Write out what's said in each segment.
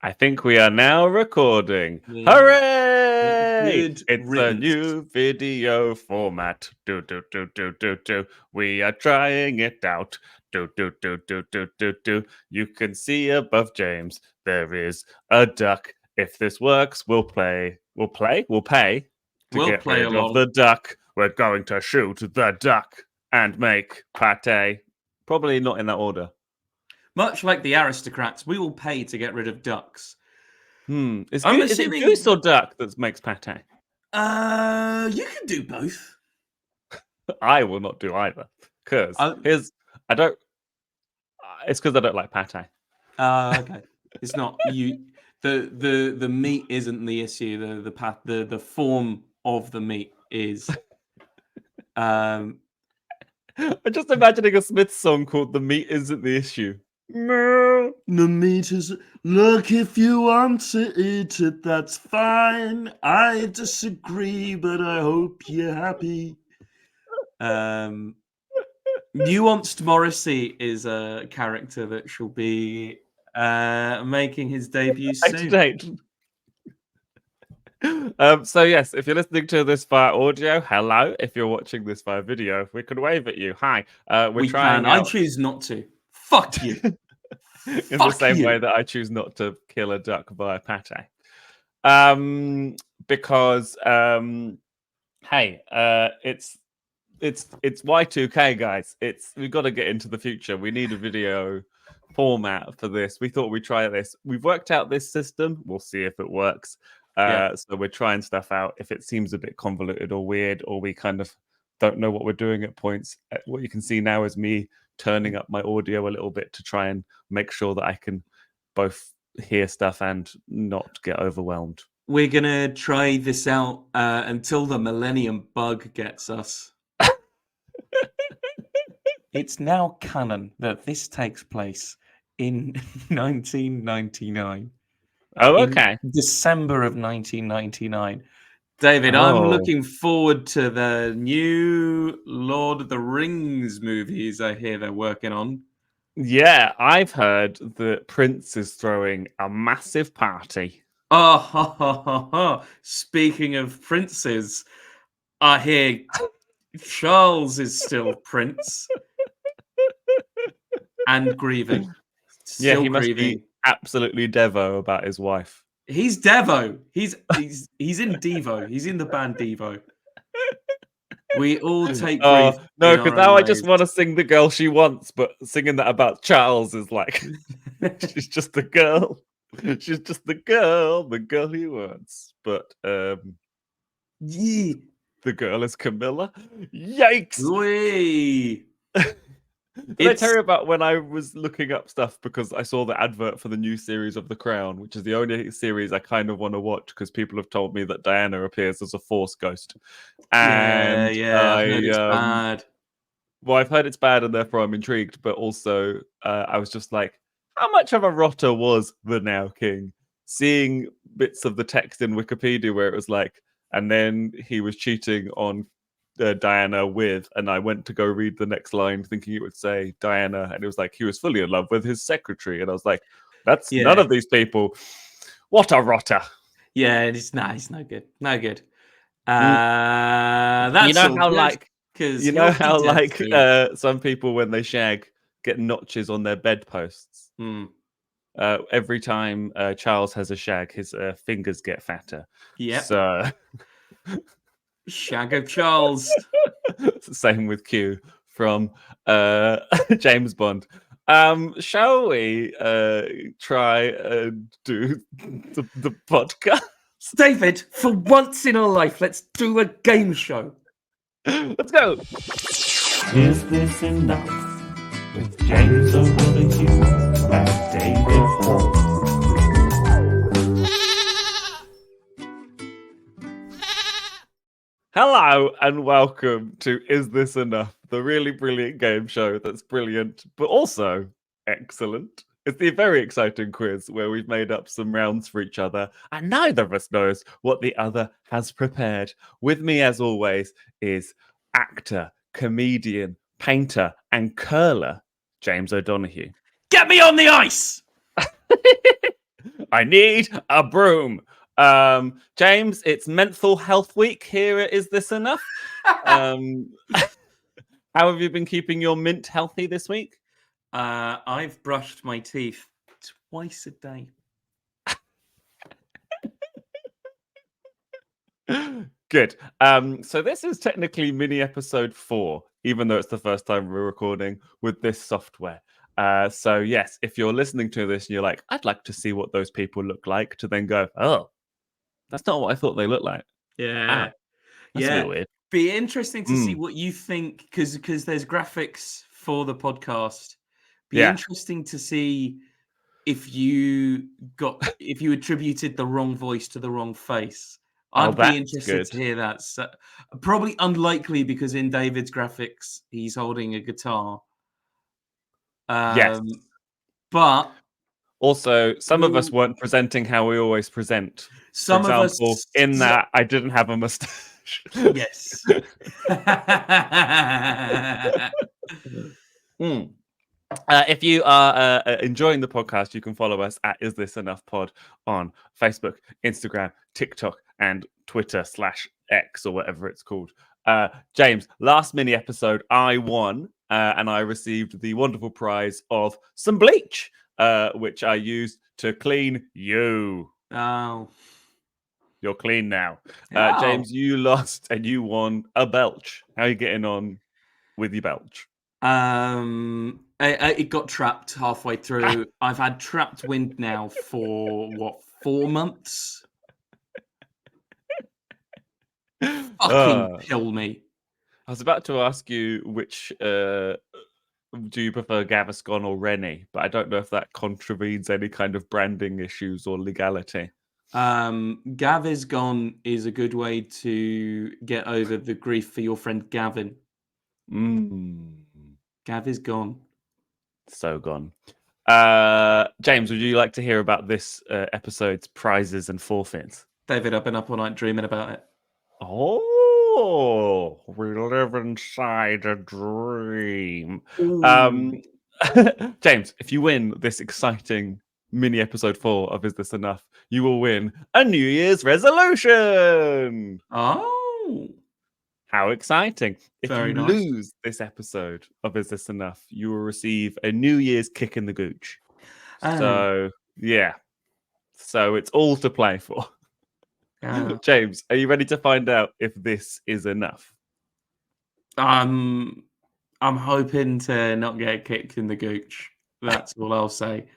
I think we are now recording. Yeah. Hooray! Good It's a riddance. new video format. Do. We are trying it out. Do. You can see above James there is a duck. If this works, we'll play. We'll pay to We'll get play rid of along. the duck. We're going to shoot the duck and make pate. Probably not in that order. Much like the aristocrats, we will pay to get rid of ducks. Is I'm it assuming- goose or duck that makes pate? You can do both. I will not do either because I don't. It's because I don't like pate. Okay. It's not you. The meat isn't the issue. The form of the meat is. I'm just imagining a Smiths song called "The Meat Isn't the Issue." The meat is. Look, if you want to eat it, that's fine. I disagree, but I hope you're happy. Nuanced Morrissey is a character that shall be making his debut soon. So yes, if you're listening to this via audio, hello. If you're watching this via video, we can wave at you. Hi. We're trying. I choose not to. Fuck you. In the same way that I choose not to kill a duck via pate. Because hey, it's Y2K, guys. We've got to get into the future. We need a video format for this. We thought we'd try this. We've worked out this system. We'll see if it works. So we're trying stuff out. If it seems a bit convoluted or weird, or we kind of don't know what we're doing at points, what you can see now is me turning up my audio a little bit to try and make sure that I can both hear stuff and not get overwhelmed. We're gonna try this out until the millennium bug gets us. It's now canon that this takes place in 1999. Oh, okay. December of 1999. David, I'm looking forward to the new Lord of the Rings movies I hear they're working on. Yeah, I've heard that Prince is throwing a massive party. Oh, speaking of princes, I hear Charles is still Prince and grieving. He must be absolutely Devo about his wife. He's Devo. He's in Devo. He's in the band Devo. We all take grief. No, because now I just want to sing the girl she wants, but singing that about Charles is like she's just the girl. She's just the girl he wants. But the girl is Camilla. Yikes! Wee. Did I tell you about when I was looking up stuff because I saw the advert for the new series of The Crown, which is the only series I kind of want to watch because people have told me that Diana appears as a Force ghost. And I've heard it's bad. Well, I've heard it's bad and therefore I'm intrigued, but also I was just like, how much of a rotter was the Now King? Seeing bits of the text in Wikipedia where it was like, and then he was cheating on Diana with, and I went to go read the next line thinking it would say Diana, and it was like he was fully in love with his secretary, and I was like, that's none of these people. What a rotter. Yeah, it's no good. No good. That's you know how good, like because you know how some people when they shag get notches on their bedposts. Every time Charles has a shag, his fingers get fatter. Yeah. So shag of Charles. Same with Q from James Bond. Shall we try and do the podcast? David, for once in our life, let's do a game show. Let's go. Is this enough? With James O'Donoghue and David Hoare. Hello and welcome to Is This Enough? The really brilliant game show that's brilliant, but also excellent. It's the very exciting quiz where we've made up some rounds for each other and neither of us knows what the other has prepared. With me, as always, is actor, comedian, painter, and curler, James O'Donoghue. Get me on the ice! I need a broom. James, it's Mental Health Week here at Is This Enough? How have you been keeping your mint healthy this week? I've brushed my teeth twice a day. Good. So this is technically mini episode 4, even though it's the first time we're recording with this software. So yes, if you're listening to this and you're like, I'd like to see what those people look like, to then go, oh, that's not what I thought they looked like. Yeah. That's a bit weird. Be interesting to see Mm. what you think, because there's graphics for the podcast. Be Yeah. interesting to see if you attributed the wrong voice to the wrong face. Oh, I'd be that's interested good. to hear that. So, probably unlikely because in David's graphics he's holding a guitar. Yes. But Also, some of us weren't presenting how we always present. some For of example, us, in that I didn't have a mustache. yes. If you are enjoying the podcast, you can follow us at Is This Enough Pod on Facebook, Instagram, TikTok, and Twitter /X or whatever it's called. James, last mini episode, I won and I received the wonderful prize of some bleach, which I used to clean you. Oh. You're clean now. Oh. James, you lost and you won a belch. How are you getting on with your belch? It got trapped halfway through. I've had trapped wind now for 4 months. Fucking kill me. I was about to ask you which do you prefer, Gaviscon or Rennie? But I don't know if that contravenes any kind of branding issues or legality. Gaviscon is a good way to get over the grief for your friend Gavin. Gav is gone. So gone. James, would you like to hear about this episode's prizes and forfeits? David, I've been up all night dreaming about it. Oh, we live inside a dream. James, if you win this exciting mini episode 4 of Is This Enough, you will win a New Year's resolution. Oh. How exciting. If Very you nice. lose this episode of Is This Enough, you will receive a New Year's kick in the gooch. So, yeah. So it's all to play for. James, are you ready to find out if this is enough? I'm hoping to not get kicked in the gooch. That's all I'll say.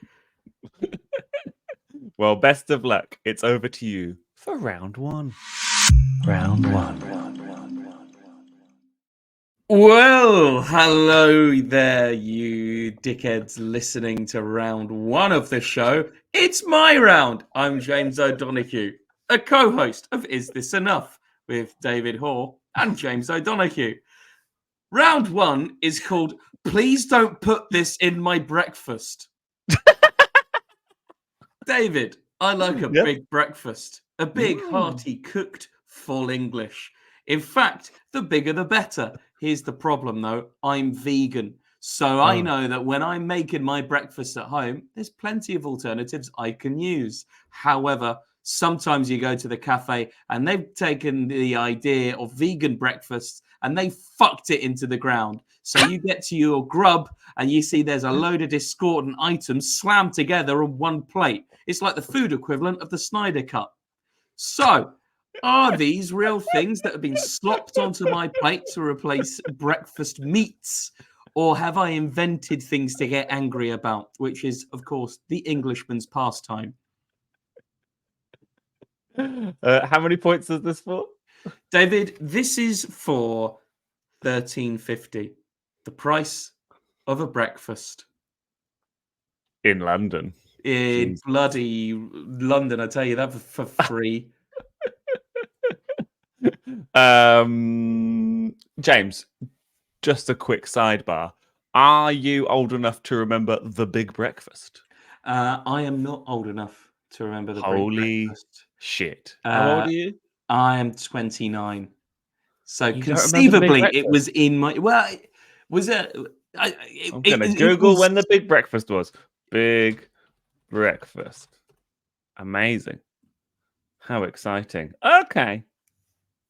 Well, best of luck. It's over to you for round 1. Round 1. Well, hello there, you dickheads listening to round 1 of the show. It's my round. I'm James O'Donoghue, a co-host of Is This Enough with David Hoare and James O'Donoghue. Round 1 is called Please Don't Put This in My Breakfast. David, I like a big breakfast, a big, hearty, cooked, full English. In fact, the bigger the better. Here's the problem, though. I'm vegan. So I know that when I'm making my breakfast at home, there's plenty of alternatives I can use. However, sometimes you go to the cafe and they've taken the idea of vegan breakfast and they fucked it into the ground. So you get to your grub and you see there's a load of discordant items slammed together on one plate. It's like the food equivalent of the Snyder Cut. So, are these real things that have been slopped onto my plate to replace breakfast meats? Or have I invented things to get angry about, which is, of course, the Englishman's pastime? How many points is this for? David, this is for $13.50. The price of a breakfast. In London. In Jeez. bloody London, I tell you that for free. James, just a quick sidebar. Are you old enough to remember The Big Breakfast? I am not old enough to remember the Big Holy Breakfast. shit. How old are you? I am 29. So You don't remember The Big conceivably it Breakfast? was in my... Well, was it... I'm going to Google when The Big Breakfast was. Big Breakfast. Amazing. How exciting. Okay.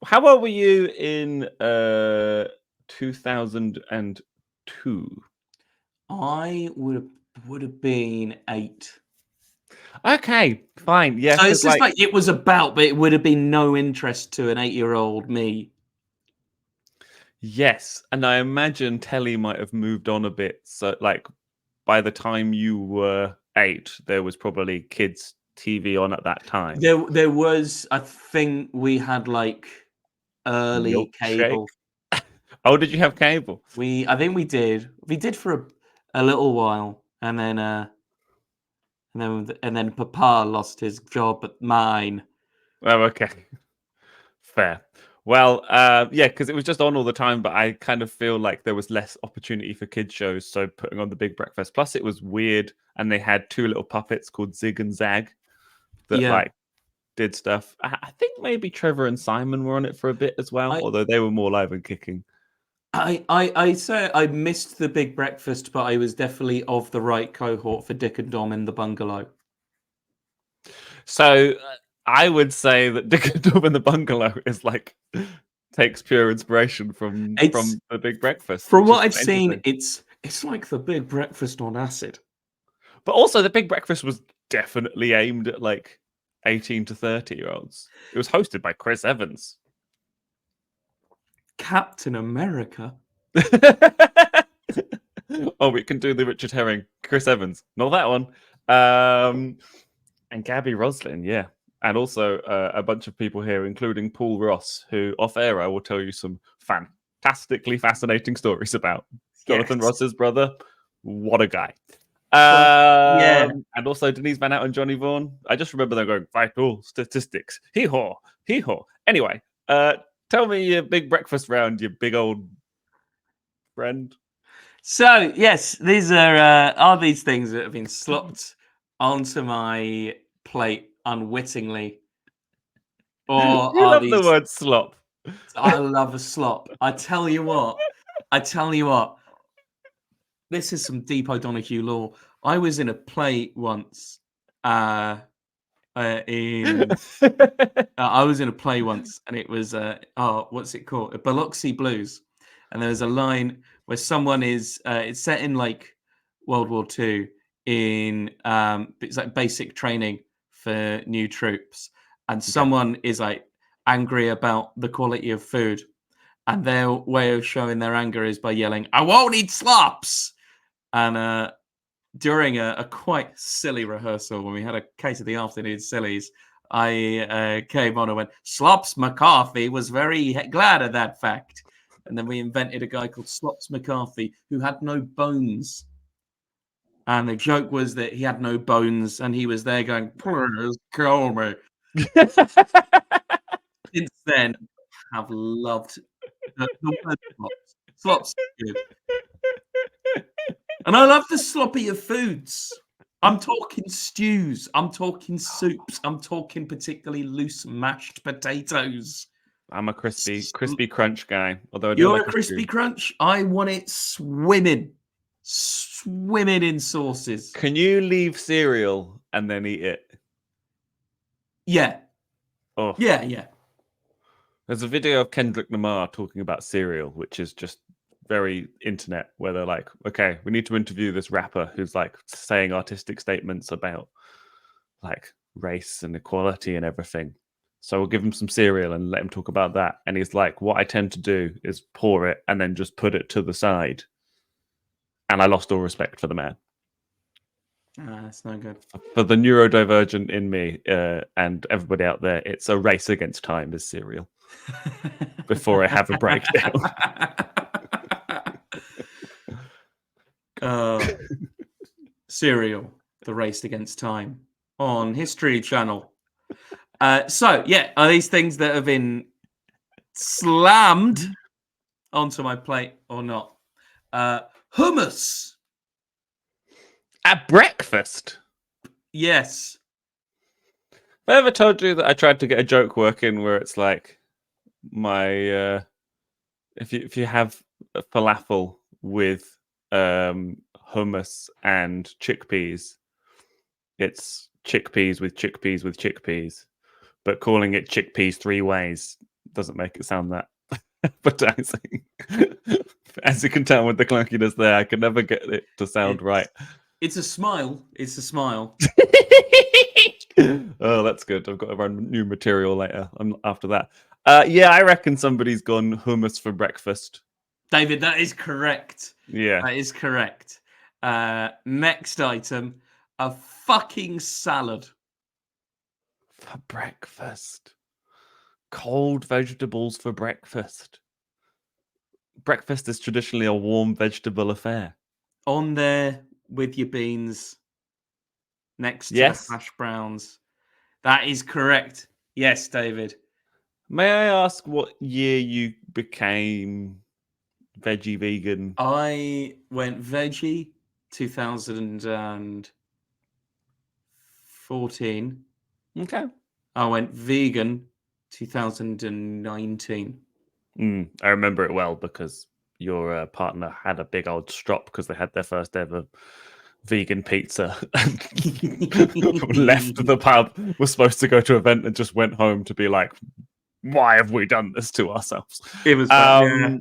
How old were you in 2002? I would have been 8. Okay, fine. Yeah, So it's because just like it was about, but it would have been no interest to an 8-year-old me. yes, and I imagine telly might have moved on a bit. So, like, by the time you were 8, there was probably kids' TV on at that time. There was, I think we had like early Milkshake. cable. Oh, did you have cable? I think we did. We did for a little while, and then Papa lost his job at mine. Oh, okay. Fair. Well, yeah, because it was just on all the time, but I kind of feel like there was less opportunity for kids shows. So putting on the Big Breakfast, plus it was weird, and they had 2 little puppets called Zig and Zag that Yeah. like did stuff. I think maybe Trevor and Simon were on it for a bit as well, I- although they were more live and kicking. I say I missed the Big Breakfast, but I was definitely of the right cohort for Dick and Dom in the bungalow. So I would say that Dick and Dom in the Bungalow is like takes pure inspiration from the Big Breakfast. From which what is I've quite seen, interesting. it's like the Big Breakfast on acid. But also the Big Breakfast was definitely aimed at like 18 to 30-year-olds. It was hosted by Chris Evans. Captain America. Oh, we can do the Richard Herring, Chris Evans, not that one. And Gabby Roslin, yeah. And also a bunch of people here, including Paul Ross, who off air I will tell you some fantastically fascinating stories about. Jonathan Yes. Ross's brother, what a guy. Yeah. And also Denise Van Out and Johnny Vaughan. I just remember them going, vital statistics. Hee-haw, hee-haw. Anyway, tell me your Big Breakfast round, you big old friend. So yes, these are these things that have been slopped onto my plate unwittingly, or You are love the these? word slop. I love a slop. I tell you what. This is some deep O'Donoghue lore. I was in a play once. I was in a play once, and it was what's it called? Biloxi Blues. And there's a line where someone is. It's set in like World War II. It's like basic training for new troops, and someone is like angry about the quality of food, and their way of showing their anger is by yelling, "I won't eat slops!" And during a quite silly rehearsal, when we had a case of the afternoon sillies, I came on and went, "Slops McCarthy was very glad of that fact." And then we invented a guy called Slops McCarthy who had no bones. And the joke was that he had no bones and he was there going, "Please kill me." Since then, I've loved the word slops. Slops are good. And I love the sloppier foods. I'm talking stews. I'm talking soups. I'm talking particularly loose mashed potatoes. I'm a crispy crunch guy. Although I do You're like a crispy stew. crunch. I want it swimming in sauces. Can you leave cereal and then eat it? Yeah, Oh, yeah. there's a video of Kendrick Lamar talking about cereal, which is just very internet, where they're like, okay, we need to interview this rapper who's like saying artistic statements about like race and equality and everything. So we'll give him some cereal and let him talk about that. And he's like, what I tend to do is pour it and then just put it to the side. And I lost all respect for the man. That's no good. For the neurodivergent in me and everybody out there, it's a race against time, is cereal. Before I have a breakdown. Cereal, the race against time on History Channel. So yeah, are these things that have been slammed onto my plate or not? Hummus. At breakfast? Yes. Have I ever told you that I tried to get a joke working where it's like my if you have falafel with hummus and chickpeas, it's chickpeas with chickpeas with chickpeas, but calling it chickpeas 3 ways doesn't make it sound that appetizing. As you can tell with the clunkiness there, I can never get it to sound right. It's a smile. It's a smile. Oh, that's good. I've got to run new material later after that. Yeah, I reckon somebody's gone hummus for breakfast. David, that is correct. Yeah. That is correct. Next item, a fucking salad. For breakfast. Cold vegetables for breakfast. Breakfast is traditionally a warm vegetable affair. On there with your beans, next to Yes. the hash browns. That is correct. Yes, David. May I ask what year you became veggie vegan? I went veggie 2014. Okay. I went vegan 2019. I remember it well because your partner had a big old strop because they had their first ever vegan pizza and left the pub, was supposed to go to an event and just went home to be like, why have we done this to ourselves? It was bad, yeah.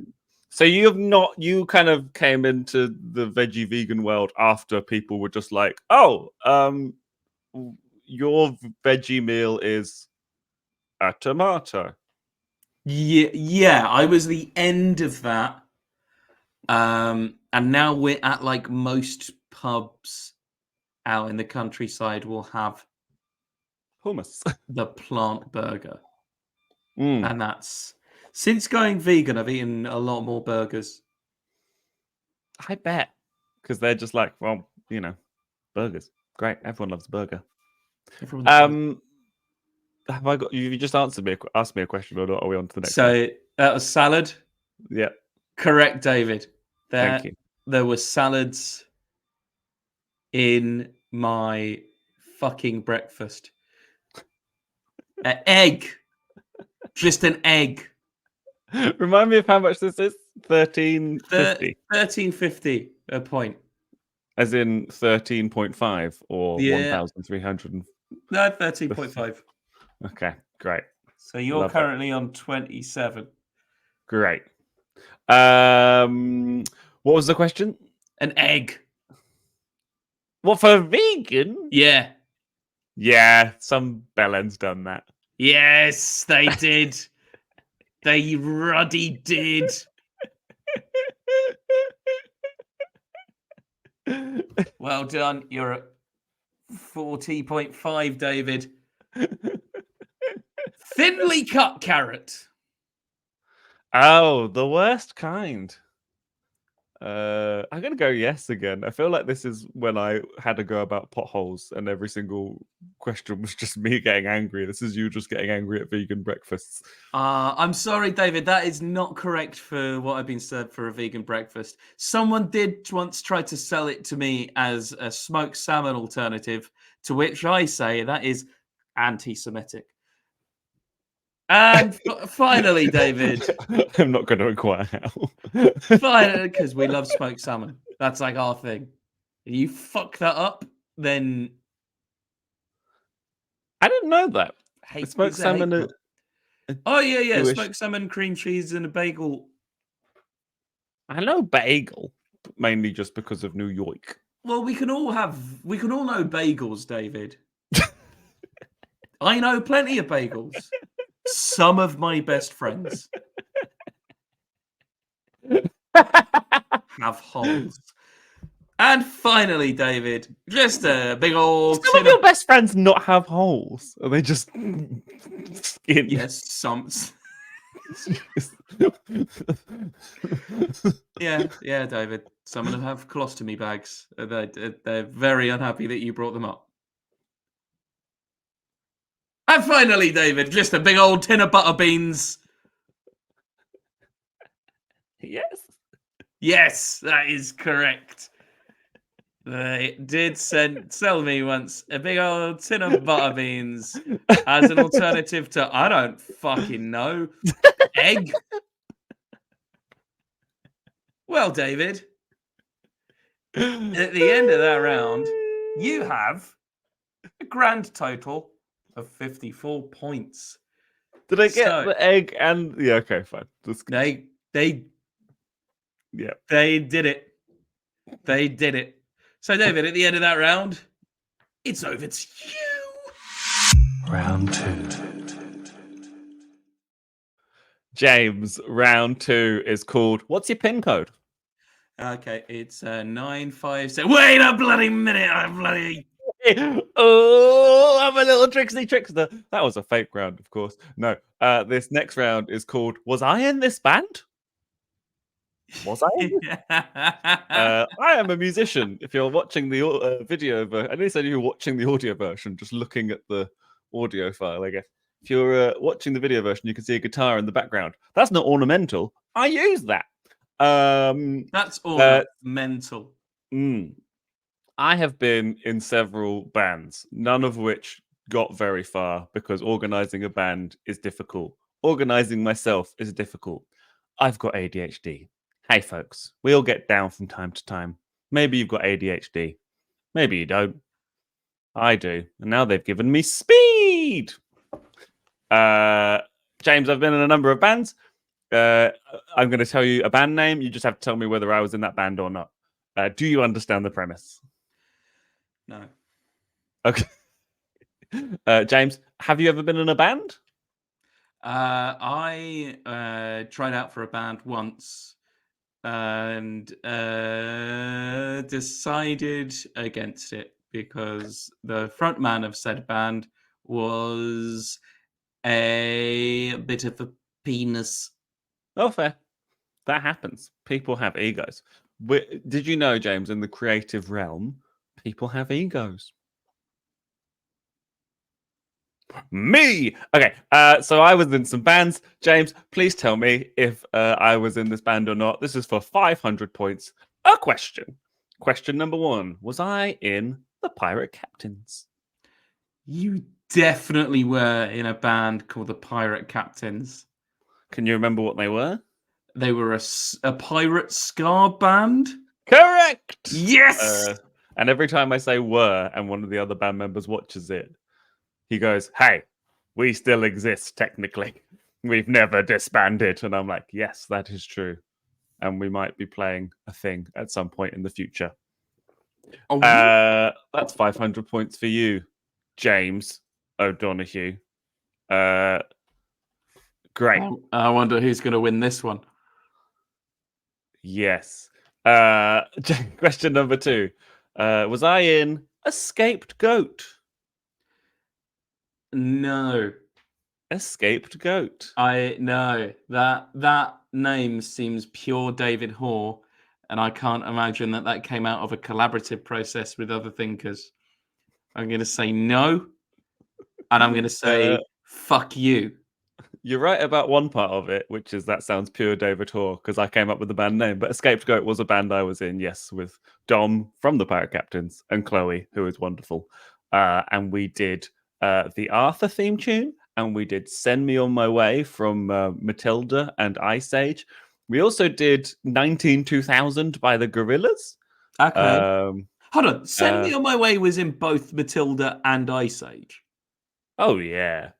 So you kind of came into the veggie vegan world after people were just like, oh, your veggie meal is a tomato. Yeah, I was the end of that. And now we're at like most pubs out in the countryside will have Hummus. the plant burger. Mm. And that's since going vegan, I've eaten a lot more burgers. I bet. Because they're just like, well, burgers. Great. Everyone loves a burger. Everyone Have I got you just asked me a question or not? Are we on to the next one? So that was salad. Yeah. Correct, David. Thank you. There were salads in my fucking breakfast. An egg. Just an egg. Remind me of how much this is? $13.50. $13.50 a point. As in 13.5 or Yeah. 1,300. No, 13.5. Okay, great. So you're Love it. currently on 27. Great. What was the question? An egg. What, for vegan? Yeah. Yeah, some bellend's done that. Yes, they did. They ruddy did. Well done. You're at 40.5, David. Thinly cut carrot. Oh, the worst kind. I'm gonna go yes again. I feel like this is when I had to go about potholes, and every single question was just me getting angry. This is you just getting angry at vegan breakfasts. I'm sorry, David. That is not correct for what I've been served for a vegan breakfast. Someone did once try to sell it to me as a smoked salmon alternative, to which I say that is anti-Semitic. And finally, David. I'm not going to inquire how. Finally, because we love smoked salmon. That's like our thing. If you fuck that up, then I didn't know that. hate Smoked is a salmon. hate Oh yeah, Jewish. smoked salmon, cream cheese, and a bagel. I know bagel, mainly just because of New York. Well, we can all know bagels, David. I know plenty of bagels. Some of my best friends have holes. And finally, David, just a big old. Some of your best friends not have holes. Are they just skin? Yes, some. Yeah, David. Some of them have colostomy bags. They're very unhappy that you brought them up. And finally, David, just a big old tin of butter beans. Yes. Yes, that is correct. They did sell me once a big old tin of butter beans as an alternative to, I don't fucking know, egg. Well, David, at the end of that round, you have A grand total of 54 points. Did I get So- the egg and yeah? Okay, fine. They Yeah. They did it. They did it. So, David, at the end of that round, it's over to you. Round 2. James, round 2 is called. What's your pin code? Okay, it's 957. Wait a bloody minute! I bloody. Oh, I'm a little trickster. That was a fake round, of course. No, this next round is called "Was I in this band?" Was I? I am a musician. If you're watching the video, I know you said you were watching the audio version, just looking at the audio file, I guess. If you're watching the video version, you can see a guitar in the background. That's not ornamental. I use that. That's ornamental. I have been in several bands, none of which got very far because organizing a band is difficult. Organizing myself is difficult. I've got ADHD. Hey, folks, we all get down from time to time. Maybe you've got ADHD. Maybe you don't. I do. And now they've given me speed. James, I've been in a number of bands. I'm going to tell you a band name. You just have to tell me whether I was in that band or not. Do you understand the premise? No. Okay. James, have you ever been in a band? I tried out for a band once and decided against it because the frontman of said band was a bit of a penis. Oh, fair. That happens. People have egos. Did you know, James, in the creative realm, people have egos? Me! Okay, so I was in some bands. James, please tell me if I was in this band or not. This is for 500 points. A question. Question number 1. Was I in the Pirate Captains? You definitely were in a band called the Pirate Captains. Can you remember what they were? They were a pirate ska band. Correct! Yes! And every time I say were and one of the other band members watches it, he goes, "Hey, we still exist technically. We've never disbanded." And I'm like, yes, that is true. And we might be playing a thing at some point in the future. Oh, That's 500 points for you, James O'Donoghue. Great. I wonder who's going to win this one. Yes. Question number 2. Was I in Escaped Goat? No. Escaped Goat. No. That name seems pure David Hoare, and I can't imagine that came out of a collaborative process with other thinkers. I'm going to say no, and I'm going to say fuck you. You're right about one part of it, which is that sounds pure David Hoare, because I came up with the band name. But Escaped Goat was a band I was in, yes, with Dom from the Pirate Captains and Chloe, who is wonderful. And we did the Arthur theme tune, and we did Send Me On My Way from Matilda and Ice Age. We also did 19-2000 by the Gorillaz. Okay. Hold on. Send Me On My Way was in both Matilda and Ice Age. Oh, yeah.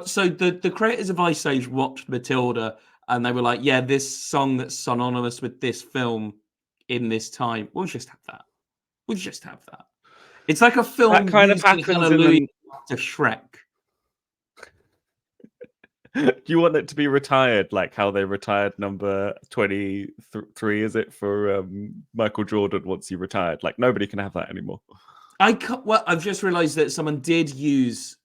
So the creators of Ice Age watched Matilda and they were like, yeah, this song that's synonymous with this film in this time, we'll just have that. We'll just have that. It's like a film That kind of happens Hallelujah after Shrek. Do you want it to be retired, like how they retired number 23, is it, for Michael Jordan once he retired? Like, nobody can have that anymore. I've just realised that someone did use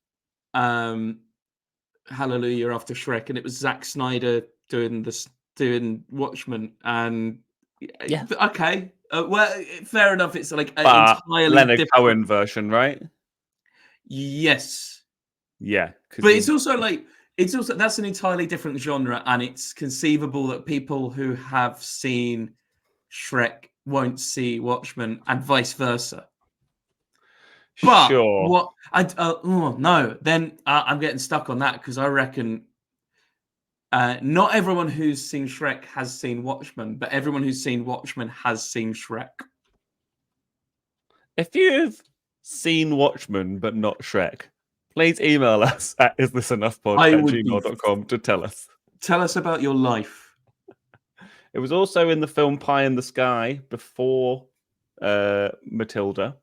Hallelujah after Shrek, and it was Zack Snyder doing Watchmen. And yeah, okay, well, fair enough. It's like an entirely Leonard different Cohen version, right? Yes. Yeah, but it's also that's an entirely different genre, and it's conceivable that people who have seen Shrek won't see Watchmen, and vice versa. But sure. what then I'm getting stuck on that because I reckon not everyone who's seen Shrek has seen Watchmen, but everyone who's seen Watchmen has seen Shrek. If you've seen Watchmen but not Shrek, please email us at isthisenoughpod I at would be- gmail.com to tell us. Tell us about your life. It was also in the film Pie in the Sky before Matilda,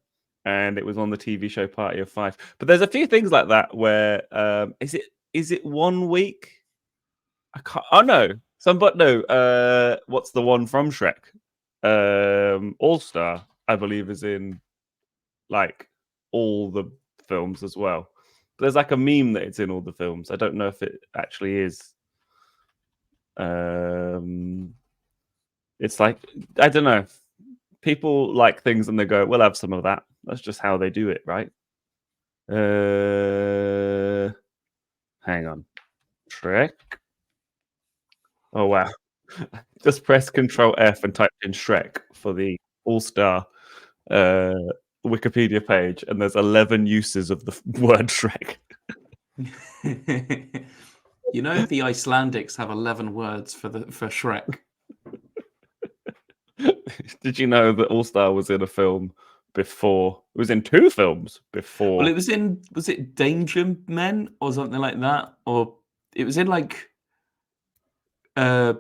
and it was on the TV show Party of Five. But there's a few things like that where is it 1 week? I can't. Oh no, no. What's the one from Shrek? All Star, I believe, is in like all the films as well. But there's like a meme that it's in all the films. I don't know if it actually is. It's like, I don't know. People like things and they go, we'll have some of that. That's just how they do it, right? Hang on. Shrek. Oh, wow. Just press Control F and type in Shrek for the All-Star Wikipedia page, and there's 11 uses of the word Shrek. You know, the Icelandics have 11 words for Shrek. Did you know that All Star was in a film before? It was in 2 films before. Well, was it Danger Men or something like that? Or it was in like Ben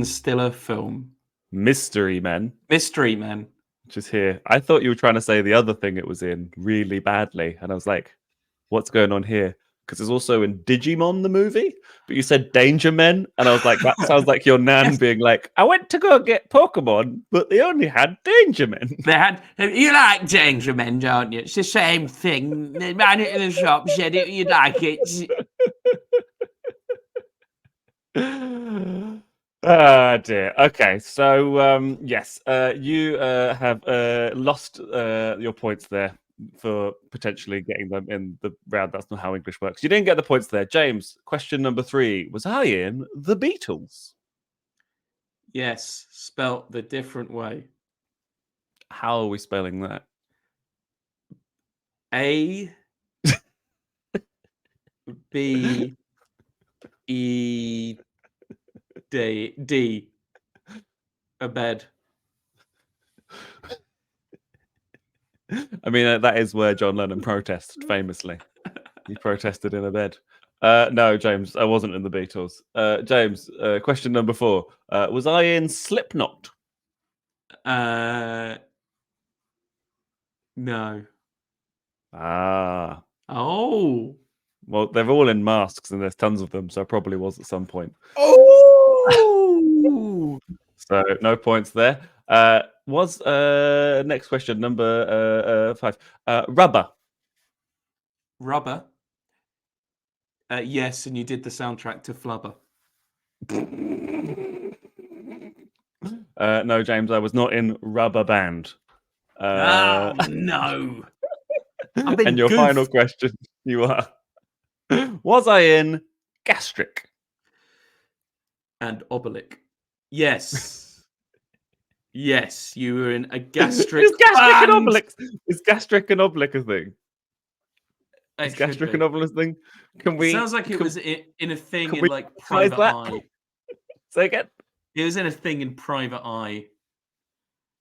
Stiller film. Mystery Men. Mystery Men. Which is here. I thought you were trying to say the other thing it was in really badly. And I was like, what's going on here? Because it's also in Digimon, the movie. But you said Danger Men. And I was like, that sounds like your nan being like, I went to go get Pokemon, but they only had Danger Men. You like Danger Men, don't you? It's the same thing. The man in the shop said it, you like it. Ah, dear. Okay, so yes, you have lost your points there for potentially getting them in the round. That's not how English works. You didn't get the points there. James, question number 3. Was I in the Beatles? Yes, spelt the different way. How are we spelling that? A B E D. A bed. I mean, that is where John Lennon protested famously. He protested in a bed. No, James, I wasn't in the Beatles. James, question number 4. Was I in Slipknot? No. Ah. Oh. Well, they're all in masks and there's tons of them, so I probably was at some point. Oh. So no points there. Was next question, number 5. Rubber. Rubber. Yes, and you did the soundtrack to Flubber. No, James, I was not in Rubber Band. No. And your final question, you are. Was I in Gastric? And Obelisk. Yes. Yes, you were in a Gastric Is Gastric band. and Obelisk? Is Gastric and Obelisk a thing? Is It Gastric should and be. Obelisk thing? Can we? It sounds like it was in a thing can in we like size Private that? Eye. Say again. It was in a thing in Private Eye.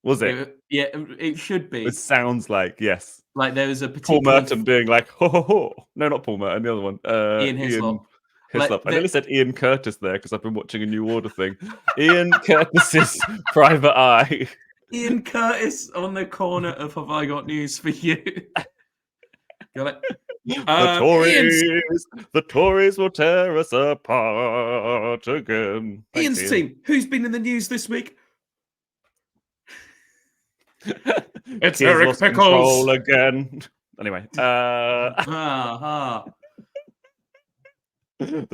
Was it? Yeah, it should be. It sounds like, yes. Like there was a Paul particular Merton being like, ho ho ho. No, not Paul Merton, the other one. Ian Hislop. Hislop. I nearly said Ian Curtis there because I've been watching a New Order thing. Ian Curtis's Private Eye. Ian Curtis on the corner of Have I Got News for You? Got it. The Tories will tear us apart again. Thanks, Ian's team. Who's been in the news this week? It's Eric Pickles again. Anyway, the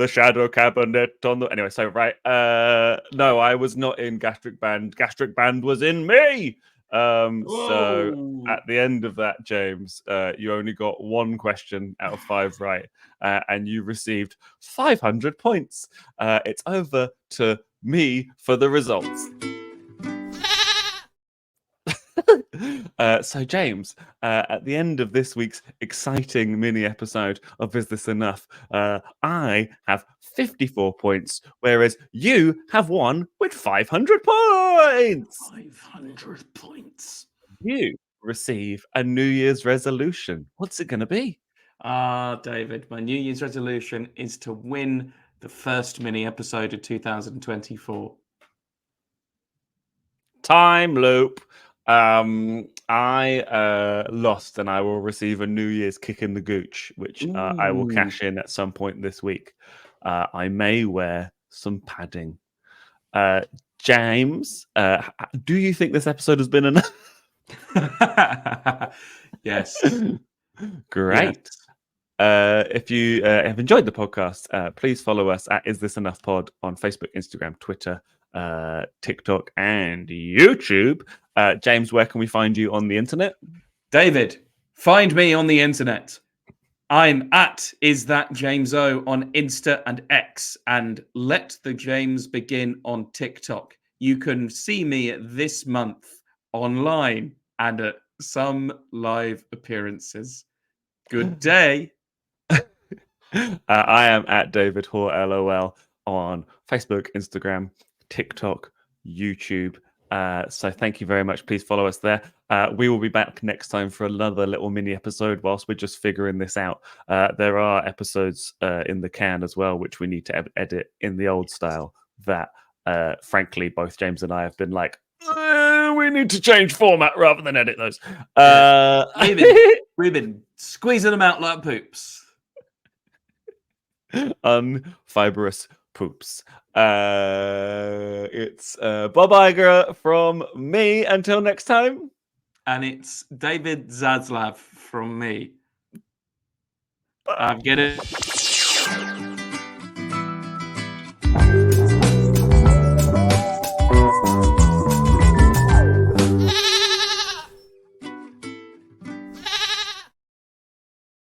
Shadow Cabinet on the. Anyway, so right. No, I was not in Gastric Band. Gastric Band was in me. So at the end of that, James, you only got 1 question out of 5 right, and you received 500 points. It's over to me for the results. So, James, at the end of this week's exciting mini episode of Is This Enough? I have 54 points, whereas you have won with 500 points. 500 points. You receive a New Year's resolution. What's it going to be? David, my New Year's resolution is to win the first mini episode of 2024. Time loop. I lost, and I will receive a New Year's kick in the gooch, which I will cash in at some point this week. I may wear some padding. James, do you think this episode has been enough? Yes. Great. Yes. If you have enjoyed the podcast, please follow us at Is This Enough Pod on Facebook, Instagram, Twitter, TikTok, and YouTube. James, where can we find you on the internet? David, find me on the internet. I'm at Is That James O on Insta and X, and Let the James Begin on TikTok. You can see me this month online and at some live appearances. Good day. I am at David Hoare LOL on Facebook, Instagram, TikTok, YouTube. So thank you very much. Please follow us there. We will be back next time for another little mini episode whilst we're just figuring this out. There are episodes in the can as well, which we need to edit in the old style that, frankly, both James and I have been like, we need to change format rather than edit those. We've been squeezing them out like poops. Unfibrous poops. It's Bob Iger from me. Until next time. And it's David Zaslav from me. I'm getting